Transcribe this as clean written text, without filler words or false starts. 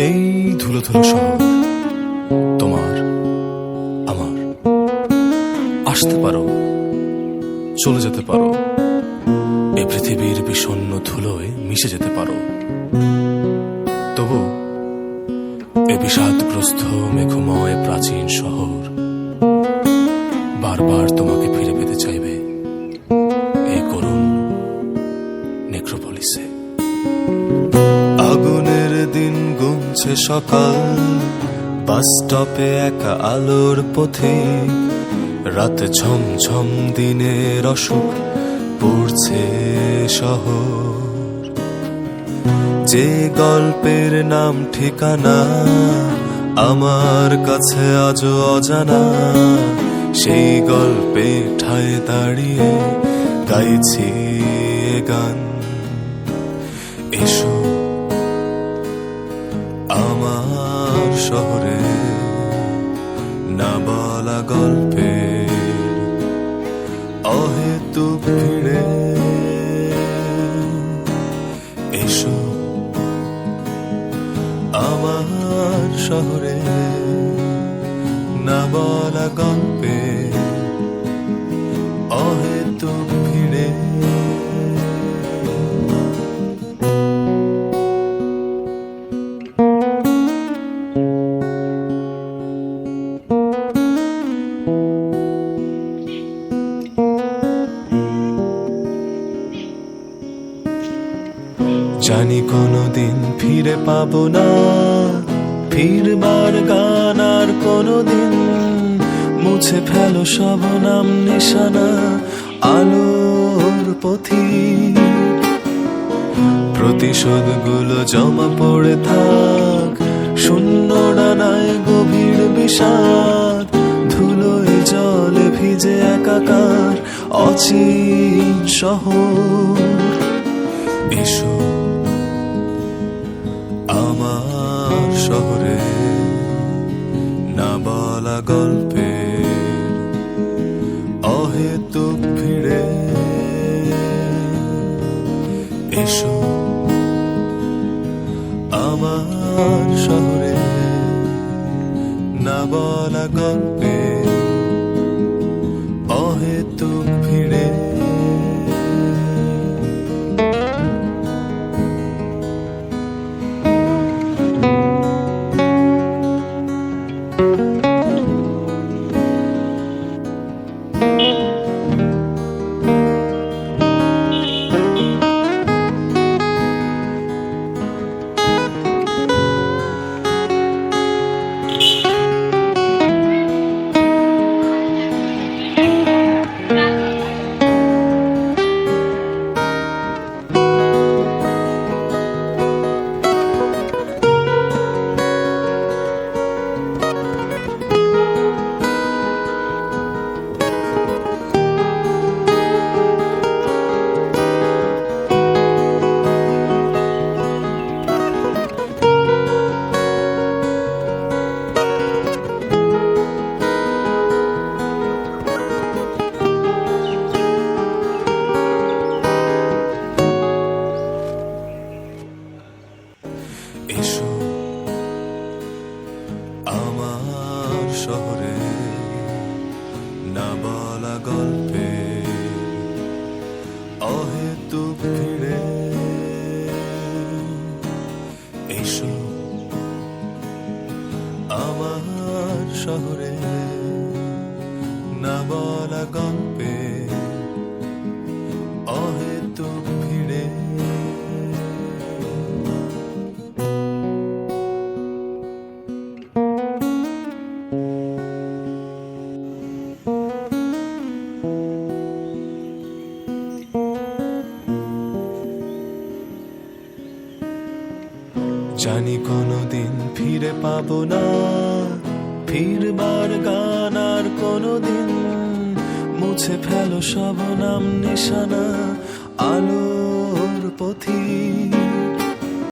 এই ধুলো ধুলো শহর তোমার আমার, আসতে পারো চলে যেতে পারো, এ পৃথিবীর বিষণ্ণ ধুলোয় মিশে যেতে পারো, তবু এ বিষাদগ্রস্ত মেঘময় প্রাচীন শহর বারবার তোমাকে ফিরে পেতে চাইবে এই করুণ নেক্রোপলিসে। আগুনের দিন গুনছে সকাল, বাস স্টপে একা আলোর পথে, রাতে ঝমঝম দিনের অসুখ পড়ছে শহর। যে গল্পের নাম ঠিকানা আমার কাছে আজও অজানা, সেই গল্পে ঠায় দাঁড়িয়ে গাইছি এ গান। এসো আমার শহরে না বলা গল্পে অহেতুক ভিড়ে, এসো আমার শহরে না বলা গল্পে অহেতুক ভিড়ে। জানি কোনোদিন ফিরে পাবো না ফিরবার গান, আর কোনোদিন মুছে ফেলো সব নাম নিশানা আলোর পথিক। প্রতিশোধগুলো জমা পড়ে থাক শূন্য ডানায় গভীর বিষাদ, ধুলোয় জলে ভিজে একাকার অচিন শহর। এসো আমার শহরে না বলা গল্পে অহেতুক ভিড়ে, এসো আমার শহরে না বলা গল্পে অহেতুক ভিড়ে। এসো আমার শহরে না বলা গল্পে অহেতুক ভিড়ে, এসো আমার শহরে না বলা গল্পে অহেতুক ভিড়ে। জানি কোনোদিন ফিরে পাবো না ফিরবার গান, আর কোনোদিন মুছে ফেলো সব নাম নিশানা আলোর পথিক।